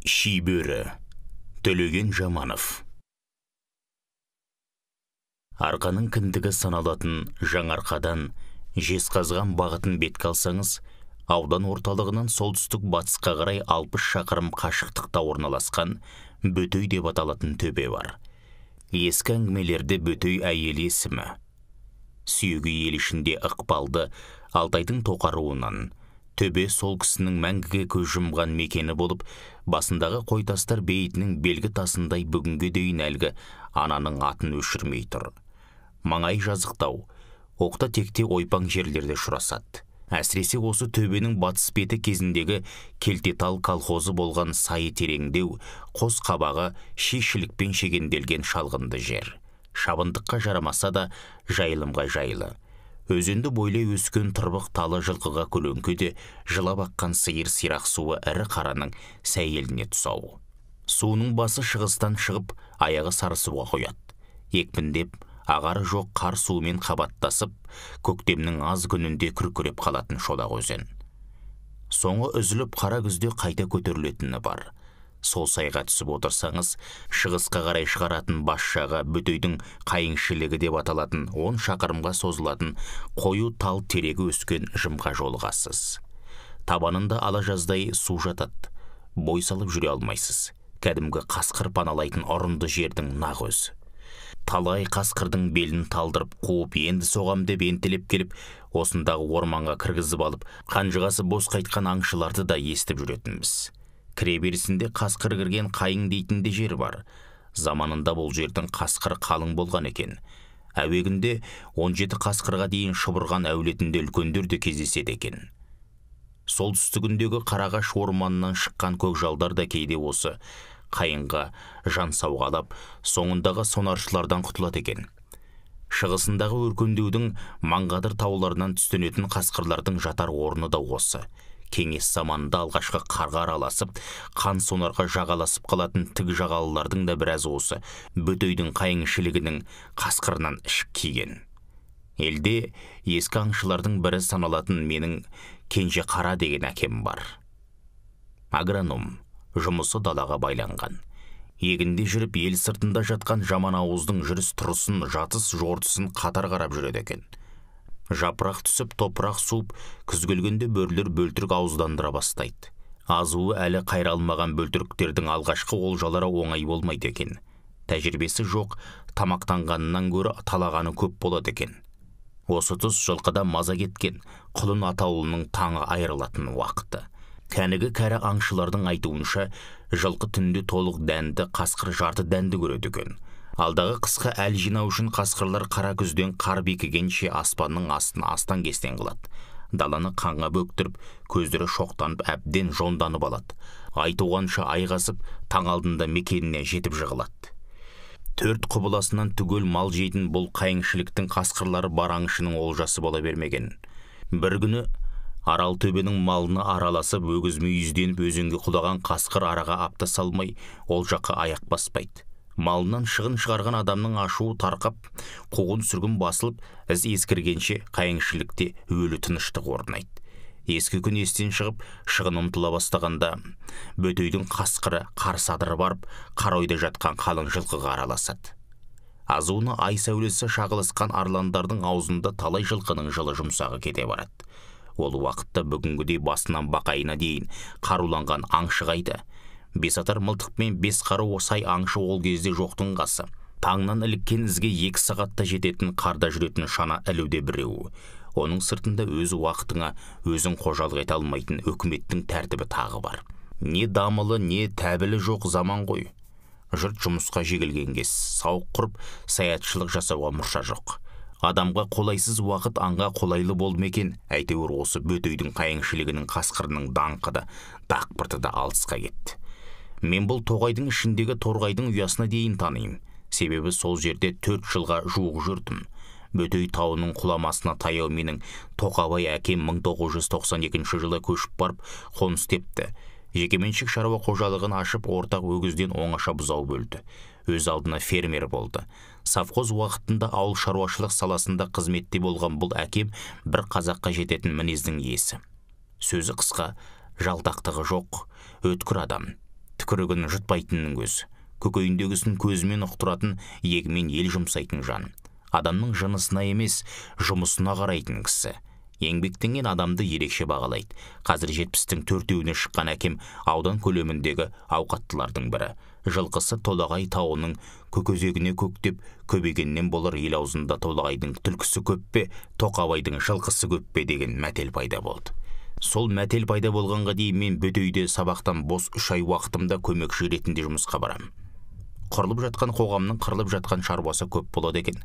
Шибөрі, Төлеген Жаманов. Арқаның кіндігі саналатын Жаңарқадан Жезқазған бағытын бетке алсаңыз, аудан орталығынан солтүстік батысқа қарай 60 шақырым қашықтықта орналасқан Бөтөй деп аталатын төбе бар. Ескі әңгімелерде Бөтөй әйел есімі. Сүйегі ел ішінде ықпалды Алтайдың тоқаруынан, төбе сол кісінің мәңгіге көз жұмған мекені болып, басындағы қойтастар бейітінің белгі тасындай бүгінге дейін әлгі ананың атын өшірмей тұр. Маңай жазықтау, оқта текте ойпаң жерлерде шұрасады. Әсіресе осы төбенің батыс беті кезіндегі Келтетал колхозы болған сайы тереңдеу, қос қабағы шешілікпен шегенделген шалғынды жер. Шабындыққа жарамаса да жайылымға жайлы. Өзенді бойлай өскен тұрбық талы жылқыға көлеңке де жылап аққан сиыр сирақ суы ірі қараның сәйеліне тұсау. Суының басы шығыстан шығып, аяғы сарысуға құяды. Екпіндеп, ағары жоқ қар суымен қабаттасып, көктемнің аз күнінде күркіреп қалатын шолақ өзен. Соңы үзіліп қара күзде қайта көтерілетіні бар. Сол сайға түсіп отырсаңыз, шығысқа қарай шығаратын бас жағы Бөтөйдің қайыңшілігі деп аталатын 10 шақырымға созылатын қою тал терегі өскен жымға жолығасыз. Табанында ала жаздай су жатады. Бой салып жүре алмайсыз. Кәдімгі қасқыр паналайтын ұрынды жердің нақ өзі. Талай қасқырдың белін талдырып қуып, енді соғам деп ентелеп келіп, осындағы орманға кіргізіп алып, қанжығасы бос қайтқан аңшыларды да естіп жүретінбіз. Кіреберісінде қасқыр кірген қайың дейтін де жер бар. Заманында бұл жердің қасқыр қалың болған екен. Әуегінде 17 қасқырға дейін шұбырған әулетінде үлкендер де кездеседі екен. Солтүстігіндегі Қарағаш орманынан шыққан көкжалдар да кейде осы қайыңға жан сауғалап, соңындағы сонаршылардан құтылады екен. Шығысындағы өркендеудің Маңғадыр тауларынан түстенетін қасқырлардың жатар орны да осы. Кеңес заманында алғашқы қарға араласып, қан сонарға жағаласып қалатын тік жағалылардың да біраз осы Бөтөйдің қайыңшілігінің қасқырынан ішік киген. Елде ескі аңшылардың бірі саналатын менің Кенже Қара деген әкем бар. Агроном, жұмысы далаға байланған. Егінде жүріп ел сыртында жатқан жаман ауыздың жүріс тұрысын, жатыс жортысын қатар қарап жүреді екен. Жапырақ түсіп, топырақ суып, күз келгенде бөрлер бөлтірік ауыздандыра бастайды. Азуы әлі қайралмаған бөлтіріктердің алғашқы олжалары оңай болмайды екен. Тәжірибесі жоқ, тамақтанғанынан гөрі талағаны көп болады екен. Осы тұс жылқыда маза кеткен, Құлын атаулының таңы айырылатын уақыты. Кәнігі кәрі аңшылардың айтуынша, жылқы түнде толық дәнді, қасқыр жарты дәнді көреді екен. Алдағы қысқа әл жинау үшін қасқырлар қара күзден қар бекігенше аспанның астын астан-кестен қылады. Даланы қанға бөктіріп, көздері шоқтанып, әбден жонданып алады. Айтуғанша айғасып, таң алдында мекеніне жетіп жығылады. 4 құбыласынан түгел мал жейтін бұл қайыңшіліктің қасқырлары бар аңшының олжасы бола бермеген. Бір күні Арал төбенің малына араласып, өгіз мүйізденіп өзенге құлаған қасқыр араға апта салмай, ол жаққа аяқ баспайды. Малынан шығын шығарған адамның ашуы тарқап, қуғын сүргін басылып, із ескіргенше қайыңшілікте өлі тыныштық орнайды. Ескі күн естен шығып, шығын ұмтыла бастағанда, Бөтөйдің қасқыры қарсы адыры барып, қаройда жатқан қалың жылқыға араласады. Азуына ай сәулесі шағылысқан арландардың аузында талай жылқының жылы жұмсағы кете барады. Ол уақытта бүгінгідей басынан бақайына дейін қаруланған аңшы қайда. Бесатар мылтықпен 5 қару сай аңшы ол кезде жоқтың қасы. Таңнан іліккен ізге 2 сағатта жететін қарда жүретін шана ілуде біреу. Оның сыртында өз уақытыңа өзің қожалық ете алмайтын өкіметтің тәртібі тағы бар. Не дамылы, не тәбілі жоқ заман ғой. Жұрт жұмысқа жегілген кез, сауық құрып, саятшылық жасауға мұрша жоқ. Адамға қолайсыз уақыт аңға қолайлы болды екен. Әйтеуір осы Бөтөйдің қайыңшілігінің қасқырының даңқы да, дақпырты да алысқа кетті. Мен бұл тоғайдың ішіндегі торғайдың ұясына дейін таныйым. Себебі сол жерде 4 жылға жуық жүрдім. Бөтөй тауының құламасына таяу менің Тоқабай әкем 1992 жылы көшіп барып қоныс тепті. Жекеменшік шаруа қожалығын ашып, ортақ өгізден оңаша бұзау бөлді. Өз алдына фермер болды. Совхоз уақытында ауыл шаруашылық саласында қызметте болған бұл әкем бір қазаққа жететін мінездің иесі. Сөзі қысқа, жалтақтығы жоқ, өткір адам. түкірігін жұтпайтынның өзі. Көкейіндегісін көзімен ұқтыратын, егімен ел жұмсайтын жан. Адамның жынысына емес, жұмысына қарайтын кісі. Еңбектенген адамды ерекше бағалайды. Қазір 70-тің 4-еуіне шыққан әкем аудан көлеміндегі ауқаттылардың бірі. Жылқысы Толағай тауының көкөзегіне көктеп, көбегеннен болар ел аузында Толағайдың түлкісі көп пе, Тоқабайдың жылқысы көп пе деген мәтел пайда болды. Сол мәтел пайда болғанға дейін мен бөтейде сабақтан бос 3 ай уақытымда көмекші ретінде жұмысқа барам. Қырылып жатқан қоғамның қырылып жатқан шаруасы көп болады екен.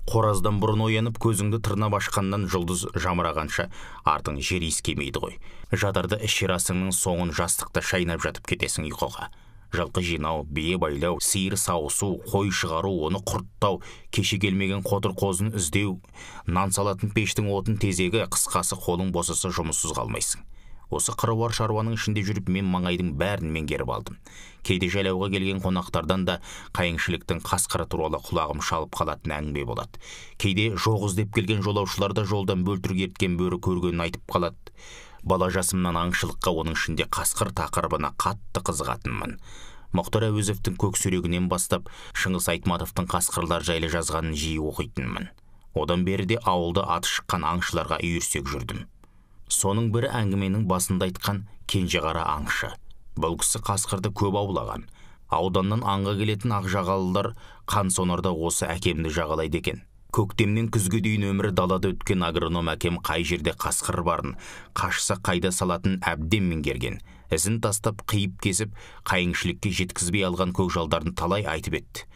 Қораздан бұрын оянып, көзіңді тырнап ашқаннан жұлдыз жамырағанша артың жер иіскемейді ғой. Жатарда ішер асыңның соңын жастықта шайнап жатып кетесің ұйқыға. Жылқы жинау, бие байлау, сиыр сауысу, қой шығару, оны құрттау, кеше келмеген қотыр қозын іздеу, нан салатын пештің отын тезегі, қысқасы қолың босаса жұмыссыз қалмайсың. Осы қыруар шаруаның ішінде жүріп мен маңайдың бәрін меңгеріп алдым. Кейде жайлауға келген қонақтардан да қайыңшылықтың қасқыры туралы құлағым шалып қалатын әңгіме болады. Кейде жоқ іздеп келген жолаушылар да жолдан бөлтірік ерткен бөрі көргенін айтып қалады. Бала жасымнан аңшылыққа, оның ішінде қасқыр тақырыбына қатты қызығатынмын. Мұхтар Әуезовтің көк сүйрегінен бастап Шыңғыс Айтматовтың қасқырлар жайлы жазғанын жиі оқитынмын. Одан бері де ауылда аты шыққан аңшыларға үйірсек жүрдім. Соның бірі әңгіменің басында айтқан Кенжеғара аңшы. Бұл кісі қасқырды көп аулаған. Ауданнан аңға келетін ақжағалылар Қансонарда осы әкемді жағалайды екен. Көктемнен күзге дейін өмірі далада өткен агроном әкем қай жерде қасқыр барын, қашса қайда салатын әбден меңгерген. Ізін тастап қиып кесіп, қайыңшілікке жеткізбей алған көкжалдарын талай айтып етті.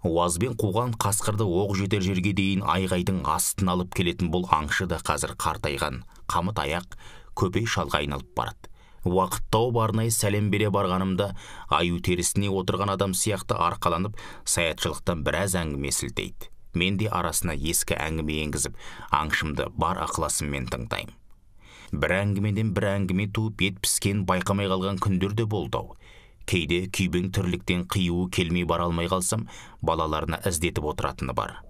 Уазбен қуған қасқырды оқ жетер жерге дейін айғайдың астын алып келетін бұл аңшы да қазір қартайған, қамыт аяқ, көпей шалға айналып барады. Уақыт тауып арнайы сәлем бере барғанымда аю терісіне отырған адам сияқты арқаланып, саятшылықтан біраз әңгіме сілтейді. Мен де арасына ескі әңгіме енгізіп, аңшымды бар ықыласыммен тыңдаймын. Бір әңгімеден бір әңгіме туып ет піскен байқамай қалған күндер де болды. Кейде күйбең тірліктен қиюы келмей бара алмай қалсам, балаларына іздетіп отыратыны бар.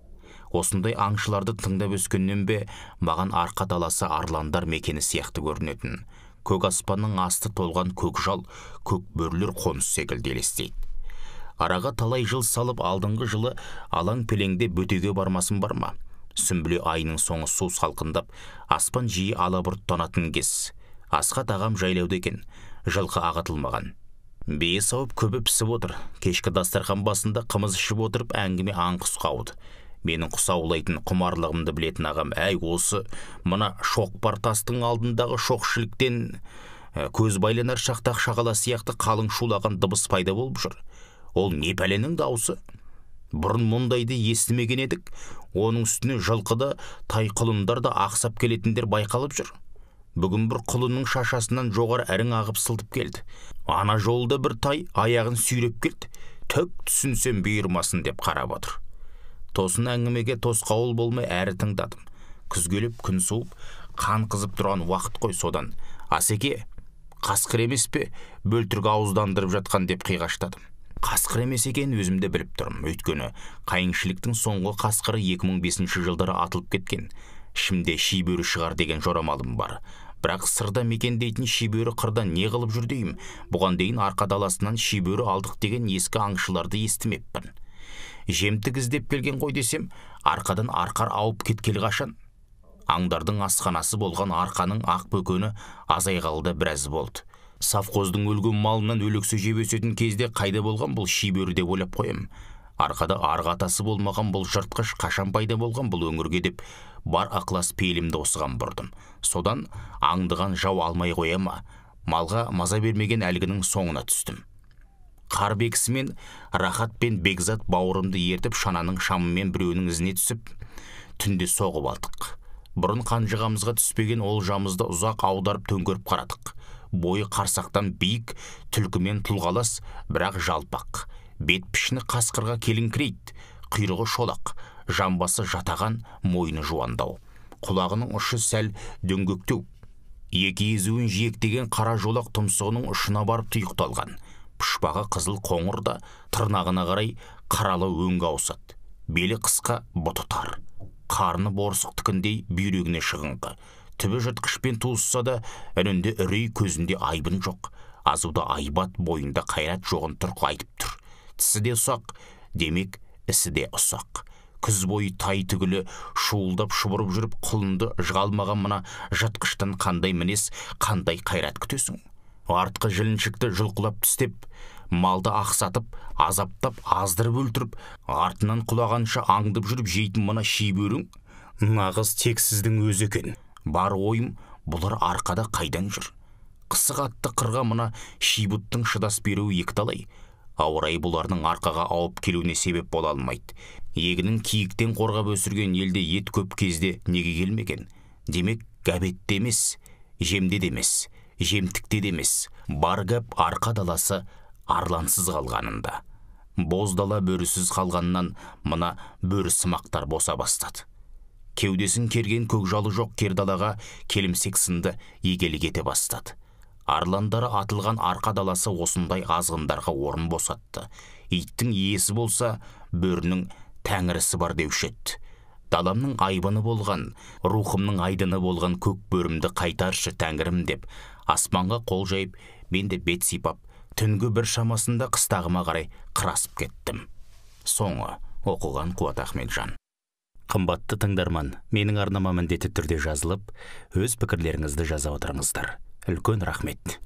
Осындай аңшыларды тыңдап өскеннен бе, маған арқа таласы арландар мекені сияқты көрінетін. Көк аспанның асты толған көк жал, көк бөрлер қоныс секілді елестейді. Араға талай жыл салып, алдыңғы жылы алаң пелеңде бөтеге бармасын бар ма? Сүмбіле айының соңы су салқындап, аспан жиі алабұрттанатын кез. Асқат ағам жайлауда екен, жылқы ағытылмаған. Бие сауып көбі пісіп отыр. Кешкі дастархан басында қымыз ішіп отырып әңгіме аңқұс қауды. Менің құс аулайтын құмарлығымды білетін ағам, әй осы мына шоқпар тастың алдындағы шоқшіліктен көз байланар шақтақ шағала сияқты қалың шулаған дыбыс пайда болып жүр. Ол не пәленің даусы? Бұрын мұндайды естімеген едік. Оның үстіне жылқыда тай құлындар да ақсап келетіндер байқалып жүр. Бүгін бір құлынның шашасынан жоғары әрің ағып сылтып келді. Ана жолда бір тай аяғын сүйреп келді. Төк түсінсем бұйырмасын деп қарап отыр. Тосын әңгімеге тосқауыл болмай әрі тыңдадым. Күз келіп, күн суып, қан қызып тұрған уақыт қой содан. Асеке, қасқыр емес пе, бөлтірік ауыздандырып жатқан деп қиғаштадым. Қасқыр емес екен өзімді біліп тұрмын. Өйткені қайыңшіліктің соңғы қасқыры 2005 жылдары атылып кеткен. Ішімде шибөрі шығар деген жорамалым бар. Бірақ сырда мекендейтін шибөрі қырда не қылып жүр деймін. Бұған дейін арқа даласынан шибөрі алдық деген ескі аңшыларды естімеппін. Жемтік іздеп келген қой десем, арқадан арқар ауып кеткелі қашан. Аңдардың асханасы болған арқаның ақ бөкені азайғалда біраз болды. Савхоздың өлген малынан өлексе жеп өсетін кезде қайда болған бұл шибөрі деп ойлап қоям. Арқада арғы атасы болмаған бұл жыртқыш қашан пайда болған бұл өңірге деп бар ықылас пейілімді осыған бұрдым. Содан аңдыған жау алмай қоя ма? Малға маза бермеген әлгінің соңына түстім. Қар бекісімен Рахат пен Бекзат бауырымды ертіп шананың шамымен біреуінің ізіне түсіп, түнде соғып алдық. Бұрын қанжығамызға түспеген олжамызды ұзақ аударып төңкеріп қарадық. Бойы қарсақтан биік, түлкімен тұлғалас, бірақ жалпақ. Бет пішіні қасқырға келіңкірейді, құйрығы шолақ, жамбасы жатаған, мойны жуандау. Құлағының ұшы сәл дөңгектеу. Екі езуін жиектеген қара жолақ тұмсығының ұшына барып тұйықталған. Пұшпағы қызыл қоңырда тырнағына қарай қаралы өңге ауысады. Белі қысқа, бұты тар. Қарны борсықтыкіндей бүйрегіне шығыңқы. Түбі жыртқышпен туысса да, үнінде үрей көзінде айбын жоқ. азуда айбат, бойында қайрат жоғын тұрқы айтып тұр. Тісі де ұсақ, демек ісі де ұсақ. Күз бойы тай түгілі шуылдап шұбырып жүріп құлынды жығалмаған мына жыртқыштан қандай мінез, қандай қайрат күтесің? Артқы жіліншікті жұлқылап түстеп, малды ақсатып, азаптап, аздырып өлтіріп, артынан құлағанша аңдып жүріп жейтін мына шибөрің нағыз тексіздің өзі екен. Бар ойым, бұлар арқада қайдан жүр? Қысы қатты қырға мына шибұттың шыдас беруі екіталай. Ауырай бұлардың арқаға ауып келуіне себеп бола алмайды. Егінің киіктен қорғап өсірген елде ет көп кезде неге келмеген? Демек, гәбетте емес, жемде де емес, жемтікте де емес. Бар гәп арқа даласы арлансыз қалғанында. Боз дала бөрісіз қалғаннан мына бөрісімақтар боса бастады. Кеудесін керген көкжалы жоқ кердалаға келімсек сынды егелі кете бастады. Арландары атылған арқа даласы осындай азғындарға орын босатты. Иттің иесі болса, бөрінің тәңірісі бар деуші еді. Даламның айбыны болған, рухымның айдыны болған көк бөрімді қайтаршы тәңірім деп, аспанға қол жайып, мен де бет сипап, түнгі бір шамасында қыстағыма қарай қырасып кеттім. Соңы оқыған Қуат Ахметжан. Қымбатты тыңдарман, менің арнама міндетті түрде жазылып, өз пікірлеріңізді жаза отырыңыздар. Үлкен рахмет.